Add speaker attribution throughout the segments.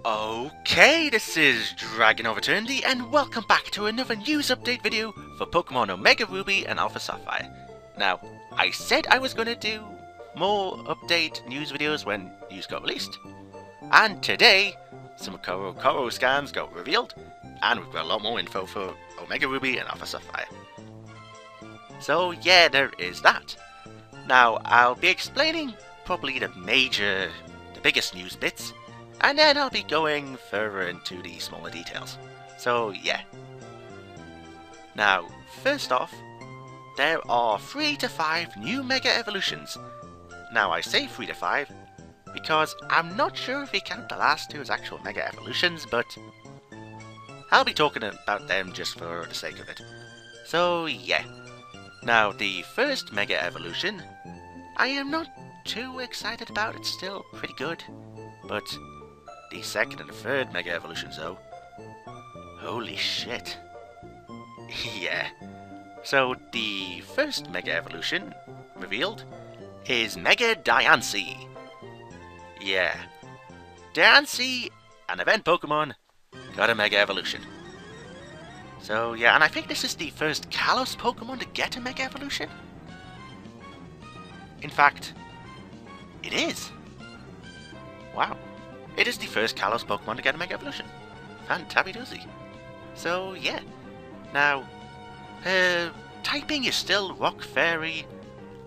Speaker 1: Okay, this is DragonofEternity, and welcome back to another news update video for Pokemon Omega Ruby and Alpha Sapphire. Now, I said I was going to do more update news videos when news got released, and today, some Koro scans got revealed, and we've got a lot more info for Omega Ruby and Alpha Sapphire. So yeah, there is that. Now, I'll be explaining probably the biggest news bits, and then I'll be going further into the smaller details. So yeah. Now, first off, there are 3 to 5 new Mega Evolutions. Now I say 3 to 5 because I'm not sure if we count the last 2 as actual Mega Evolutions, but I'll be talking about them just for the sake of it. So yeah. Now the first Mega Evolution, I am not too excited about. It's still pretty good, but the second and the third Mega Evolutions though, holy shit. Yeah. So the first Mega Evolution revealed is Mega Diancie. Yeah. Diancie, an event Pokemon, got a Mega Evolution. So yeah, and I think this is the first Kalos Pokemon to get a Mega Evolution. In fact, it is. Wow. It is the first Kalos Pokemon to get a Mega Evolution. Fantabby-doozy. So yeah. Now, her typing is still Rock Fairy,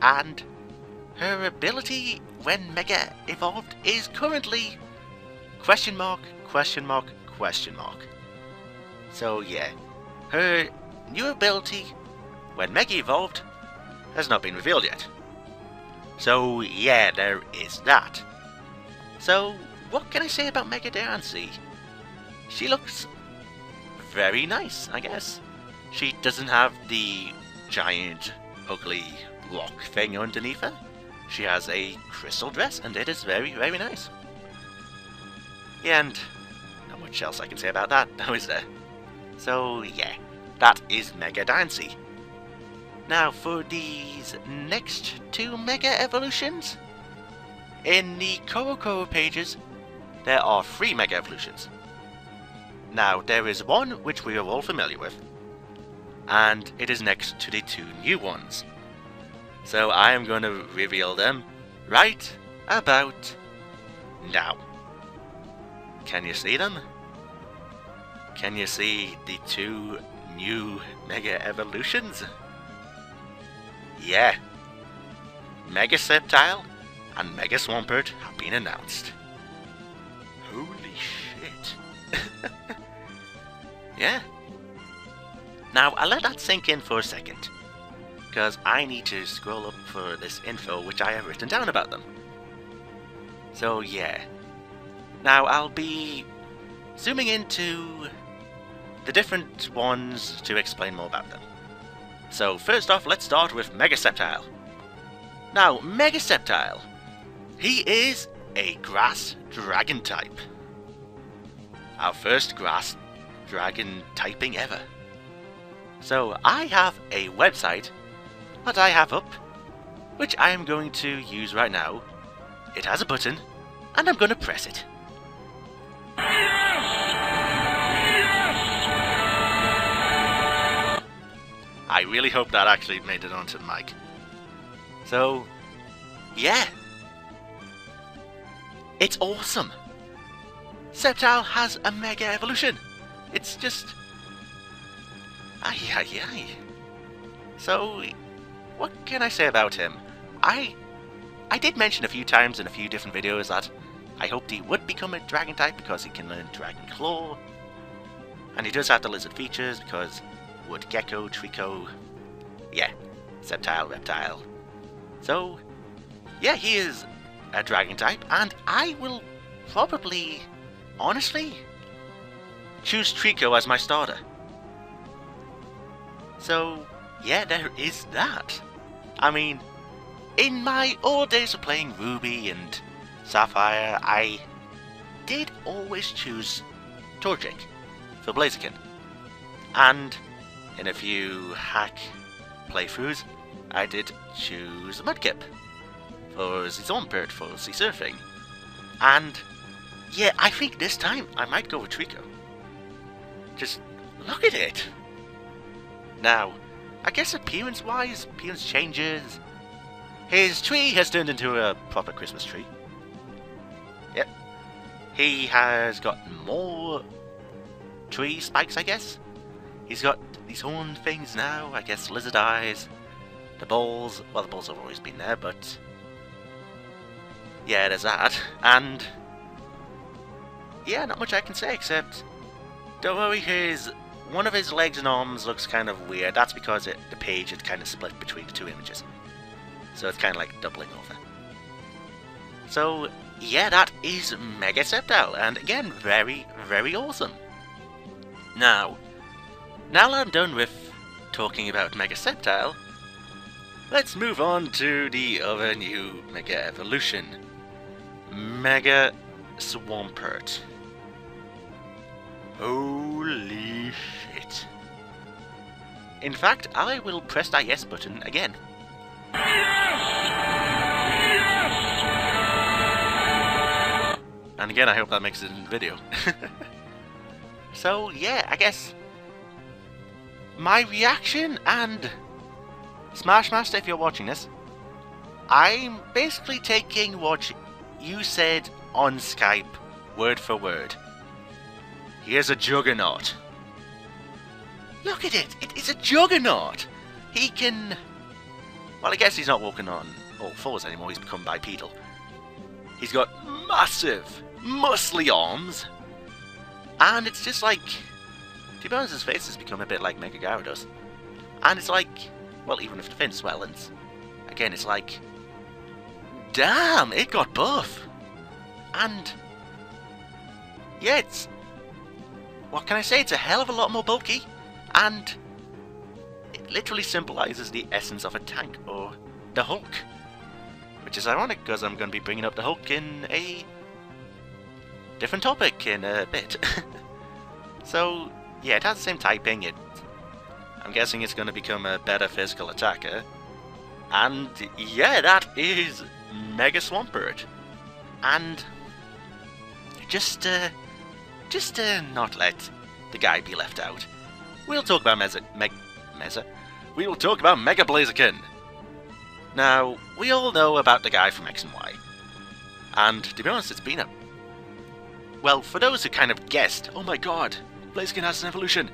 Speaker 1: and her ability when Mega Evolved is currently question mark. So yeah, her new ability when Mega Evolved has not been revealed yet. So yeah, there is that. So what can I say about Mega Diancie? She looks very nice, I guess. She doesn't have the giant, ugly rock thing underneath her. She has a crystal dress, and it is very, very nice. Yeah, and not much else I can say about that, now is there? So yeah, that is Mega Diancie. Now for these next 2 Mega Evolutions, in the Koro pages, there are 3 Mega Evolutions. Now, there is one which we are all familiar with, and it is next to the 2 new ones. So I am going to reveal them right about now. Can you see them? Can you see the 2 new Mega Evolutions? Yeah. Mega Sceptile and Mega Swampert have been announced. Holy shit. Yeah. Now, I'll let that sink in for a second, because I need to scroll up for this info which I have written down about them. So yeah. Now, I'll be zooming into the different ones to explain more about them. So first off, let's start with Mega Sceptile. Now, Mega Sceptile, he is a Grass Dragon type. Our first Grass Dragon typing ever. So I have a website that I have up, which I am going to use right now. It has a button, and I'm going to press it. I really hope that actually made it onto the mic. So, yeah. It's awesome. Sceptile has a Mega Evolution. It's just... Ay. So, what can I say about him? I did mention a few times in a few different videos that I hoped he would become a Dragon type because he can learn Dragon Claw. And he does have the lizard features because Wood Gecko, Trico, yeah, Sceptile, Reptile. So, yeah, he is a Dragon type, and I will probably, honestly, choose Trico as my starter. So, yeah, there is that. I mean, in my old days of playing Ruby and Sapphire, I did always choose Torchic for Blaziken. And in a few hack playthroughs, I did choose Mudkip for the Swampert for the surfing. And yeah, I think this time I might go with Trico. Just look at it. Now, I guess appearance-wise, appearance changes. His tree has turned into a proper Christmas tree. Yep. He has got more tree spikes, I guess. He's got these horn things now, I guess lizard eyes. The balls, well, the balls have always been there, but yeah, there's that. And yeah, not much I can say except don't worry, one of his legs and arms looks kind of weird. That's because the page is kind of split between the two images. So it's kind of like doubling over. So yeah, that is Mega Sceptile, and again, very, very awesome. Now that I'm done with talking about Mega Sceptile, let's move on to the other new Mega Evolution. Mega Swampert. Holy shit. In fact, I will press that yes button again. And again, I hope that makes it in the video. So, yeah, I guess my reaction, and Smash Master, if you're watching this, I'm basically taking what you said on Skype, word for word. Here's a juggernaut. Look at it! It is a juggernaut! He can... Well, I guess he's not walking on all fours anymore, he's become bipedal. He's got massive, muscly arms. And it's just like... To be honest, his face has become a bit like Mega Gyarados. And it's like... Well, even if the fin swellens. Again, it's like... Damn, it got buff! And... Yeah, it's... What can I say? It's a hell of a lot more bulky. And... It literally symbolizes the essence of a tank, or the Hulk. Which is ironic, because I'm going to be bringing up the Hulk in a different topic in a bit. So, yeah, it has the same typing. I'm guessing it's going to become a better physical attacker. And, yeah, that is Mega Swampert. And just not let the guy be left out. We'll talk about we will talk about Mega Blaziken. Now, we all know about the guy from X and Y. And, to be honest, it's been a... Well, for those who kind of guessed, oh my god, Blaziken has an evolution,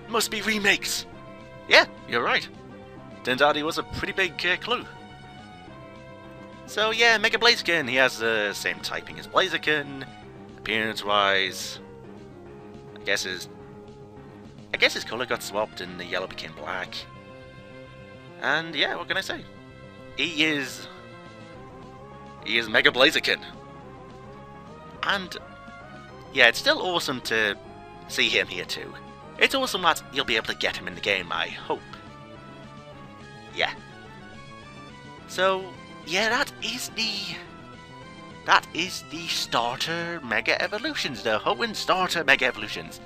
Speaker 1: must be remakes. Yeah, you're right. Turns out he was a pretty big clue. So yeah, Mega Blaziken, he has the same typing as Blaziken, appearance-wise. I guess his colour got swapped and the yellow became black. And yeah, what can I say? He is Mega Blaziken. And yeah, it's still awesome to see him here too. It's awesome that you'll be able to get him in the game, I hope. Yeah. So, yeah, that is the starter Mega Evolutions, the Hoenn starter Mega Evolutions.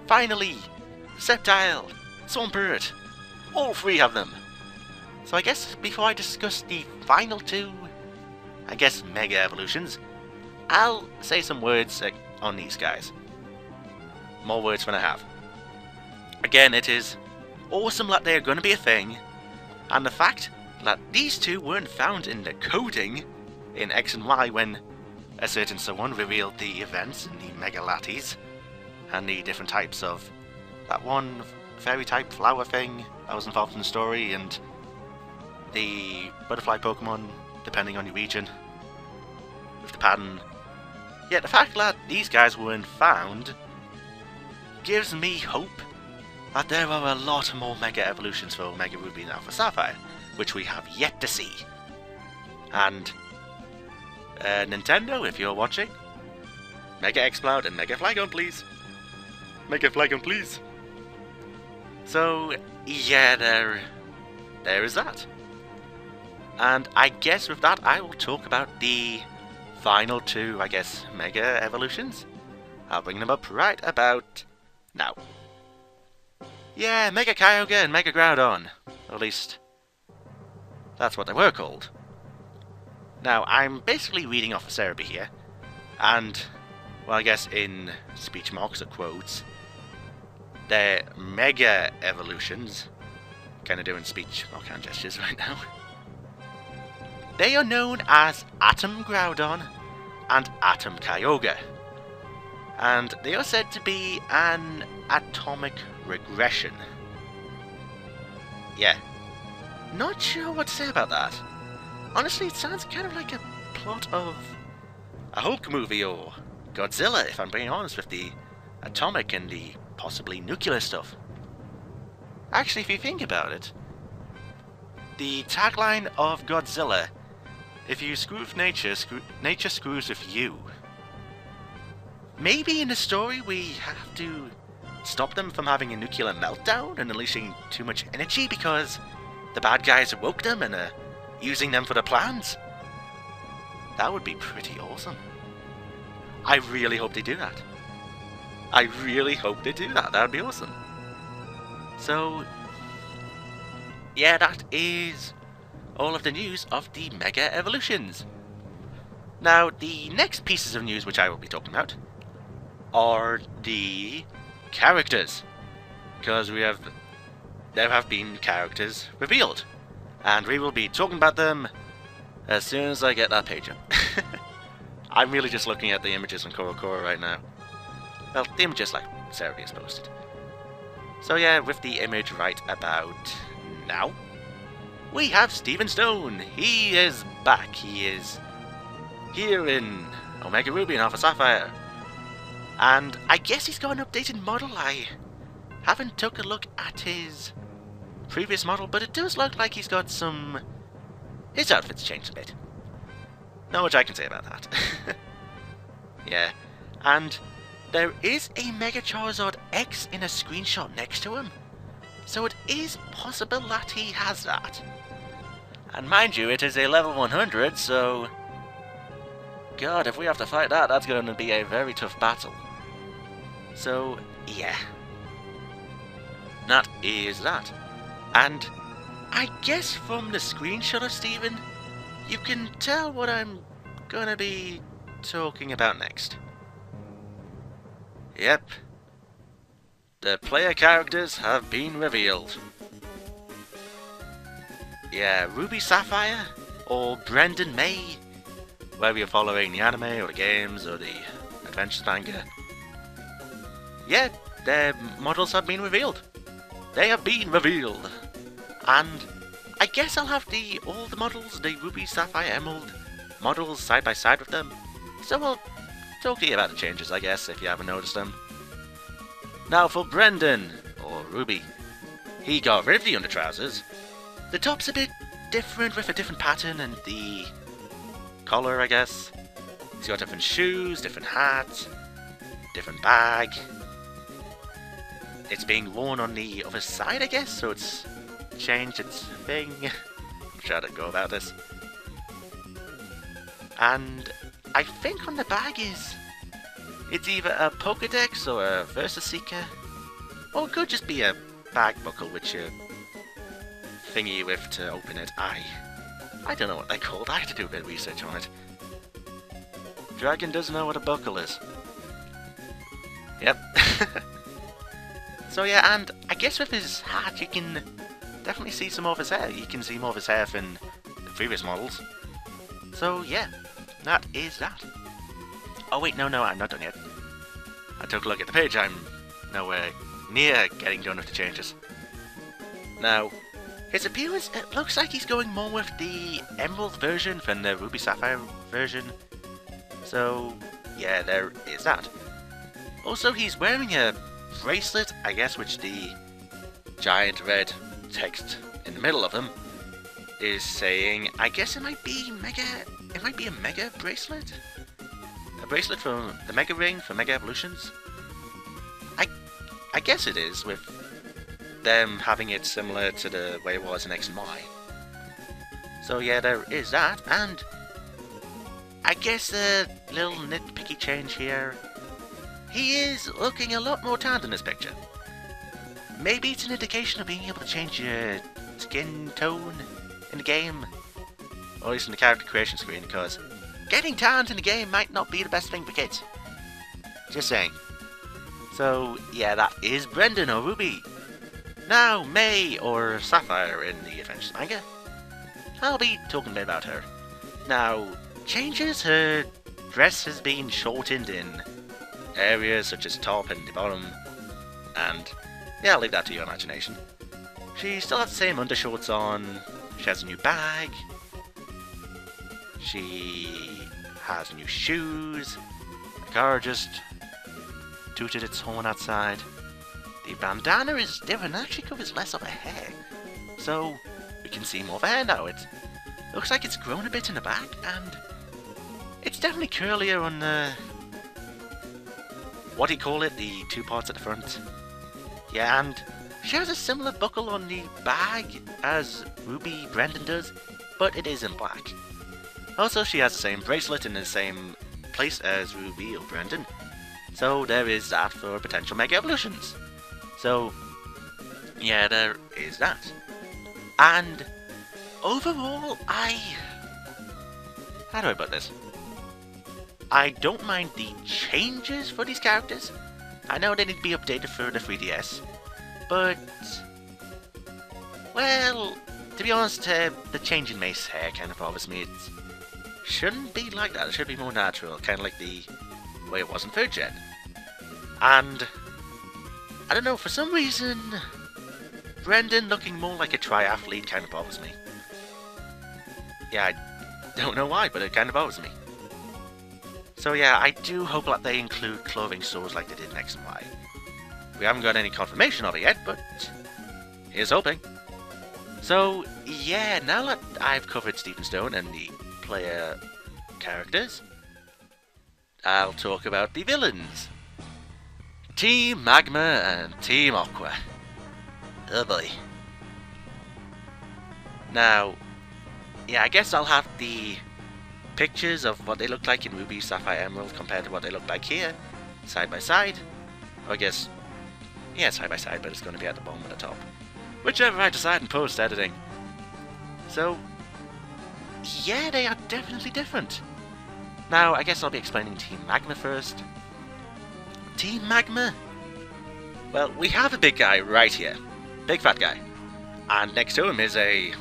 Speaker 1: Finally, Sceptile, Swampert, all three of them. So I guess before I discuss the final two, I guess Mega Evolutions, I'll say some words on these guys. More words than I have. Again, it is awesome that they are going to be a thing, and the fact that these two weren't found in the coding in X and Y when a certain someone revealed the events in the Mega Lattes and the different types of that one fairy type flower thing that was involved in the story, and the butterfly Pokemon depending on your region with the pattern. Yeah, the fact that these guys weren't found gives me hope that there are a lot more Mega Evolutions for Omega Ruby and Alpha Sapphire, which we have yet to see. And Nintendo, if you're watching, Mega Exploud and Mega Flygon, please. Mega Flygon, please. So, yeah, there is that. And I guess with that, I will talk about the final two, I guess, Mega Evolutions. I'll bring them up right about now. Yeah, Mega Kyogre and Mega Groudon. Or at least, that's what they were called. Now, I'm basically reading off a Cerebi here, and well, I guess in speech marks or quotes, their mega evolutions, kind of doing speech mark hand gestures right now, they are known as Atom Groudon and Atom Kyogre, and they are said to be an atomic regression. Yeah, not sure what to say about that. Honestly, it sounds kind of like a plot of a Hulk movie or Godzilla, if I'm being honest, with the atomic and the possibly nuclear stuff. Actually, if you think about it, the tagline of Godzilla, if you screw with nature, nature screws with you. Maybe in the story we have to stop them from having a nuclear meltdown and unleashing too much energy because the bad guys awoke them and are using them for their plans. That would be pretty awesome. I really hope they do that. I really hope they do that. That would be awesome. So, yeah, that is all of the news of the Mega Evolutions. Now, the next pieces of news which I will be talking about are the characters. Because there have been characters revealed. And we will be talking about them as soon as I get that page up. I'm really just looking at the images on Korokoro right now. Well, the images like Sarah has posted. So yeah, with the image right about now, we have Steven Stone. He is back. He is here in Omega Ruby and Alpha Sapphire. And I guess he's got an updated model. I haven't took a look at his previous model, but it does look like he's got some... his outfit's changed a bit. Not much I can say about that. Yeah, and there is a Mega Charizard X in a screenshot next to him, so it is possible that he has that. And mind you, it is a level 100, so... God, if we have to fight that, that's going to be a very tough battle. So, yeah. That is that. And I guess from the screenshot of Steven, you can tell what I'm gonna be talking about next. Yep. The player characters have been revealed. Yeah, Ruby Sapphire, or Brendan May, whether you're following the anime, or the games, or the adventures manga. Yeah, their models have been revealed. They have been revealed. And I guess I'll have all the models, the Ruby, Sapphire, Emerald models side by side with them. So I'll talk to you about the changes, I guess, if you haven't noticed them. Now for Brendan, or Ruby, he got rid of the undertrousers. The top's a bit different with a different pattern and the collar, I guess. He's got different shoes, different hat, different bag. It's being worn on the other side, I guess, so it's changed its thing. I'm trying to go about this. And I think on the bag it's either a Pokedex or a Versa Seeker, or it could just be a bag buckle which you thingy with to open it. I don't know what they're called. I have to do a bit of research on it. Dragon doesn't know what a buckle is. Yep. So yeah, and I guess with his hat you can definitely see some more of his hair. You can see more of his hair than the previous models. So yeah, that is that. Oh wait, no, I'm not done yet. I took a look at the page. I'm nowhere near getting done with the changes. Now, his appearance, it looks like he's going more with the Emerald version than the Ruby Sapphire version. So yeah, there is that. Also, he's wearing a bracelet, I guess, which the giant red text in the middle of him is saying, I guess it might be a Mega bracelet? A bracelet from the Mega Ring for Mega Evolutions? I guess it is, with them having it similar to the way it was in X and Y. So yeah, there is that, and I guess a little nitpicky change here. He is looking a lot more tanned in this picture. Maybe it's an indication of being able to change your skin tone in the game, or at least in the character creation screen, because getting tanned in the game might not be the best thing for kids. Just saying. So, yeah, that is Brendan or Ruby. Now, May or Sapphire in the Adventures manga. I'll be talking a bit about her. Now, changes, her dress has been shortened in areas such as top and the bottom, and yeah, I'll leave that to your imagination. She still has the same undershorts on, she has a new bag, she has new shoes, the car just tooted its horn outside. The bandana is different, actually covers less of her hair, so we can see more of her hair now. It looks like it's grown a bit in the back, and it's definitely curlier on the... what do you call it? The two parts at the front. Yeah, and she has a similar buckle on the bag as Ruby Brendan does, but it is in black. Also, she has the same bracelet in the same place as Ruby or Brendan, so there is that for potential Mega Evolutions. So, yeah, there is that. And overall, how do I put this? I don't mind the changes for these characters. I know they need to be updated for the 3DS, but... well, to be honest, the change in May's hair kind of bothers me. It shouldn't be like that, it should be more natural, kind of like the way it was in 3rd Gen. And, I don't know, for some reason, Brendan looking more like a triathlete kind of bothers me. Yeah, I don't know why, but it kind of bothers me. So yeah, I do hope that they include clothing stores like they did in X and Y. We haven't got any confirmation of it yet, but here's hoping. So yeah, now that I've covered Stephen Stone and the player characters, I'll talk about the villains. Team Magma and Team Aqua. Oh boy. Now, yeah, I guess I'll have the pictures of what they look like in Ruby, Sapphire, Emerald compared to what they look like here, side by side. Or I guess, yeah, side by side, but it's going to be at the bottom and the top. Whichever I decide in post-editing. So, yeah, they are definitely different. Now, I guess I'll be explaining Team Magma first. Team Magma? Well, we have a big guy right here. Big fat guy. And next to him is a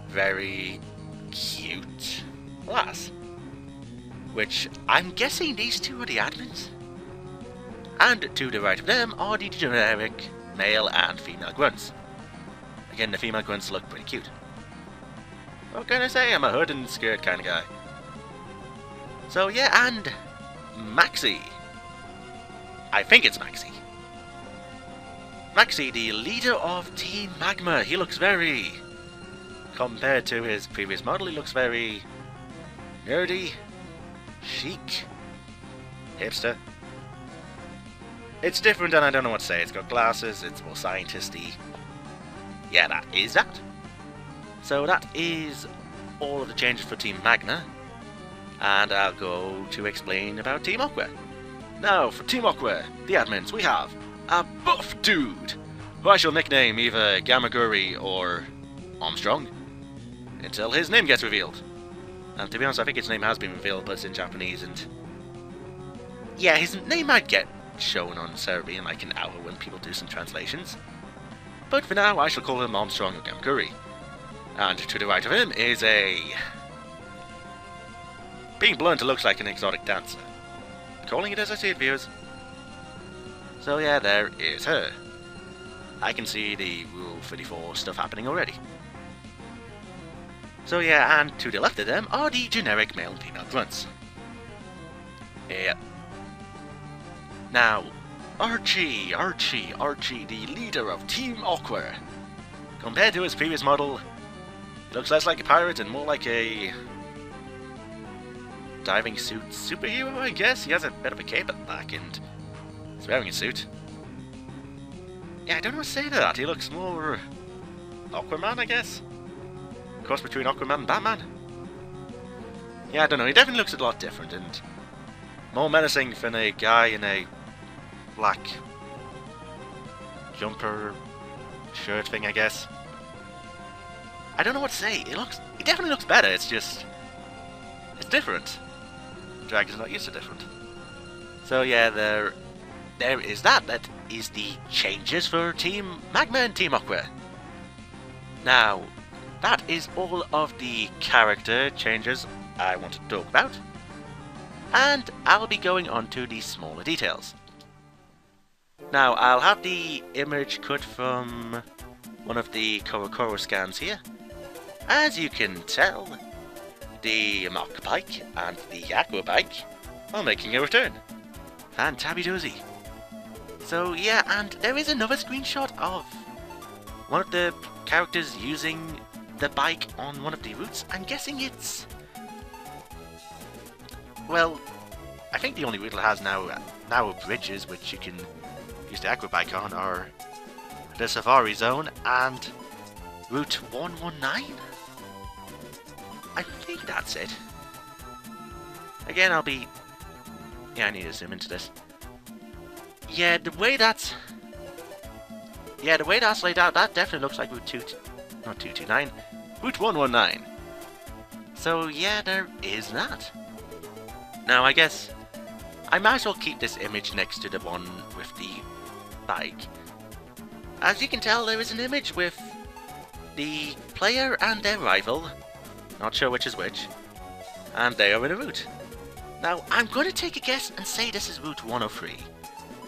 Speaker 1: very cute lass. Which, I'm guessing these two are the admins. And to the right of them are the generic male and female grunts. Again, the female grunts look pretty cute. What can I say? I'm a hood and skirt kind of guy. So yeah, and Maxi. I think it's Maxi. Maxi, the leader of Team Magma. He looks very... compared to his previous model, he looks very... nerdy, chic, hipster. It's different and I don't know what to say. It's got glasses, it's more scientisty. Yeah, that is that. So that is all of the changes for Team Magma. And I'll go to explain about Team Aqua. Now, for Team Aqua, the admins, we have a buff dude, who I shall nickname either Gamaguri or Armstrong, until his name gets revealed. And to be honest, I think his name has been revealed, but it's in Japanese, and... yeah, his name might get shown on Cerebi in like an hour when people do some translations. But for now, I shall call him Armstrong or Gamaguri. And to the right of him is a... being blunt, it looks like an exotic dancer. Calling it as I see it, viewers. So yeah, there is her. I can see the Rule 34 stuff happening already. So yeah, and to the left of them are the generic male and female grunts. Yeah. Now, Archie, the leader of Team Aqua. Compared to his previous model, he looks less like a pirate and more like a... diving suit superhero, I guess? He has a bit of a cape at the back and he's wearing a suit. Yeah, I don't know what to say to that. He looks more... Aquaman, I guess? Cross between Aquaman and Batman? Yeah, I don't know. He definitely looks a lot different and more menacing than a guy in a black jumper shirt thing, I guess. I don't know what to say. He definitely looks better. It's just... it's different. Dragon's not used to different. So yeah, there is that. That is the changes for Team Magma and Team Aqua. Now, that is all of the character changes I want to talk about. And I'll be going on to the smaller details. Now, I'll have the image cut from one of the Korokoro scans here. As you can tell, the Mach Bike and the Acro Bike are making a return. Fantabby-doozy. So yeah, and there is another screenshot of one of the characters using the bike on one of the routes. I'm guessing it's... well, I think the only route it has now narrow bridges which you can use the Acro Bike on are the Safari Zone and Route 119? I think that's it. Again, I'll be... yeah, I need to zoom into this. Yeah, the way that's laid out, that definitely looks like Route 229, Route 119. So yeah, there is that. Now I guess I might as well keep this image next to the one with the bike. As you can tell, there is an image with the player and their rival, not sure which is which, and they are in a route. Now I'm going to take a guess and say this is Route 103.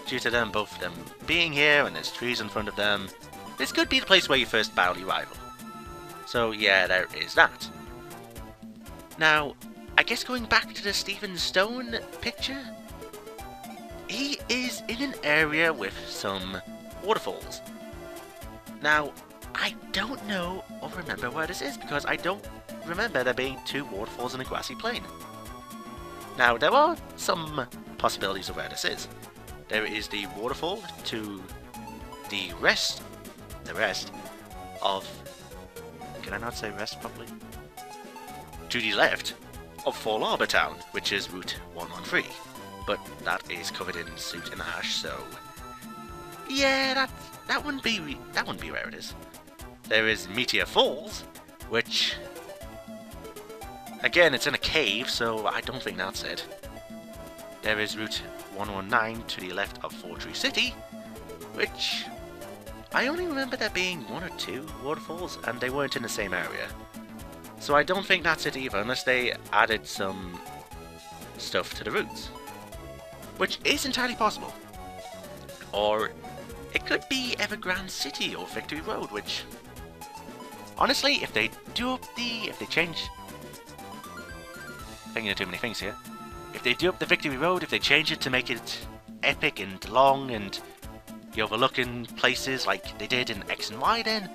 Speaker 1: Due to them, both of them being here and there's trees in front of them, this could be the place where you first battle your rival. So yeah, there is that. Now, I guess going back to the Stephen Stone picture, he is in an area with some waterfalls. Now, I don't know or remember where this is because I don't remember there being two waterfalls in a grassy plain. Now, there are some possibilities of where this is. There is the waterfall to the rest of... can I not say rest properly? To the left of Fall Arbor Town, which is Route 113. But that is covered in soot and ash, so... yeah, that wouldn't be where it is. There is Meteor Falls, which... again, it's in a cave, so I don't think that's it. There is Route 119 to the left of Fortree City, which... I only remember there being one or two waterfalls, and they weren't in the same area. So I don't think that's it either, unless they added some stuff to the routes. Which is entirely possible. Or it could be Evergrande City or Victory Road, which... honestly, if they change... thinking of too many things here. If they do up the Victory Road, if they change it to make it epic and long and you're overlooking places like they did in X and Y, then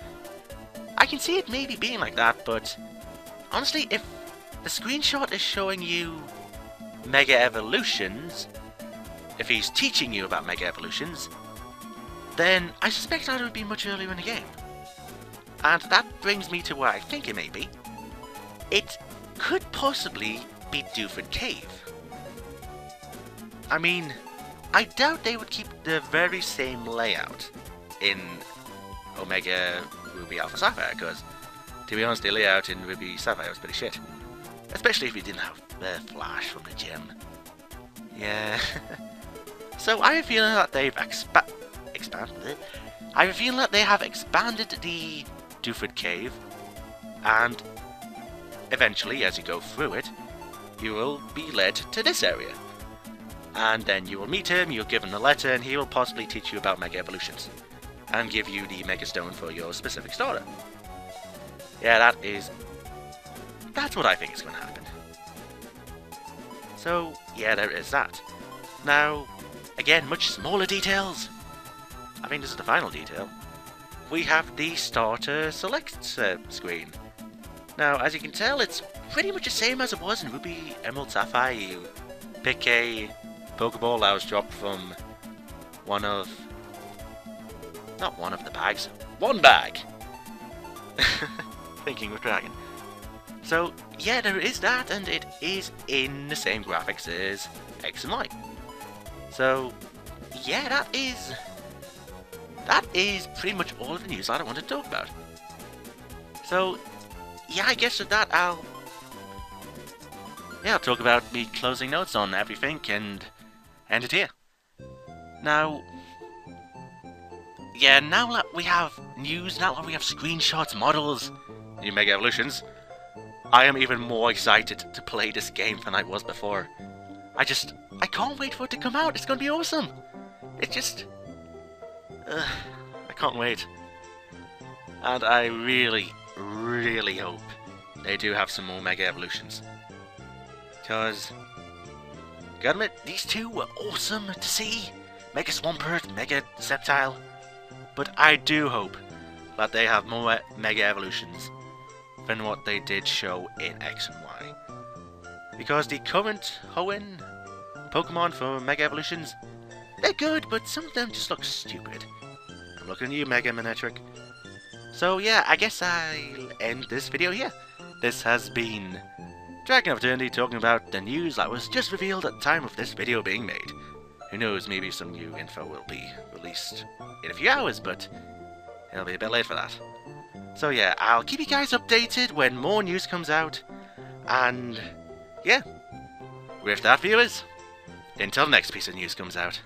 Speaker 1: I can see it maybe being like that, but honestly, if the screenshot is showing you Mega Evolutions, if he's teaching you about Mega Evolutions, then I suspect that would be much earlier in the game. And that brings me to where I think it may be. It could possibly be Dewford Cave. I mean, I doubt they would keep the very same layout in Omega Ruby Alpha Sapphire, because, to be honest, the layout in Ruby Sapphire was pretty shit. Especially if you didn't have the flash from the gym. Yeah. So I have a feeling that they've I have a feeling that they have expanded the Dewford Cave, and eventually, as you go through it, you will be led to this area. And then you will meet him, you'll give him a letter, and he will possibly teach you about Mega Evolutions. And give you the Mega Stone for your specific starter. Yeah, that's what I think is going to happen. So, yeah, there is that. Now, again, much smaller details. I think this is the final detail. We have the starter select screen. Now, as you can tell, it's pretty much the same as it was in Ruby Emerald Sapphire. You pick a Pokeball that was dropped from one bag. Thinking with Dragon. So, yeah, there is that, and it is in the same graphics as X and Y. So, yeah, that is pretty much all of the news that I wanted to talk about. So, yeah, I guess with that, I'll talk about me closing notes on everything, and ended here. Now, yeah, now that we have news, now that we have screenshots, models, new Mega Evolutions, I am even more excited to play this game than I was before. I can't wait for it to come out. It's gonna be awesome. It's just, I can't wait. And I really, really hope they do have some more Mega Evolutions. Because, gotta admit, these two were awesome to see. Mega Swampert, Mega Sceptile. But I do hope that they have more Mega Evolutions than what they did show in X and Y. Because the current Hoenn Pokemon for Mega Evolutions, they're good, but some of them just look stupid. I'm looking at you, Mega Manetric. So yeah, I guess I'll end this video here. This has been DragonofEternity talking about the news that was just revealed at the time of this video being made. Who knows, maybe some new info will be released in a few hours, but it'll be a bit late for that. So yeah, I'll keep you guys updated when more news comes out, and yeah, with that, viewers, until the next piece of news comes out.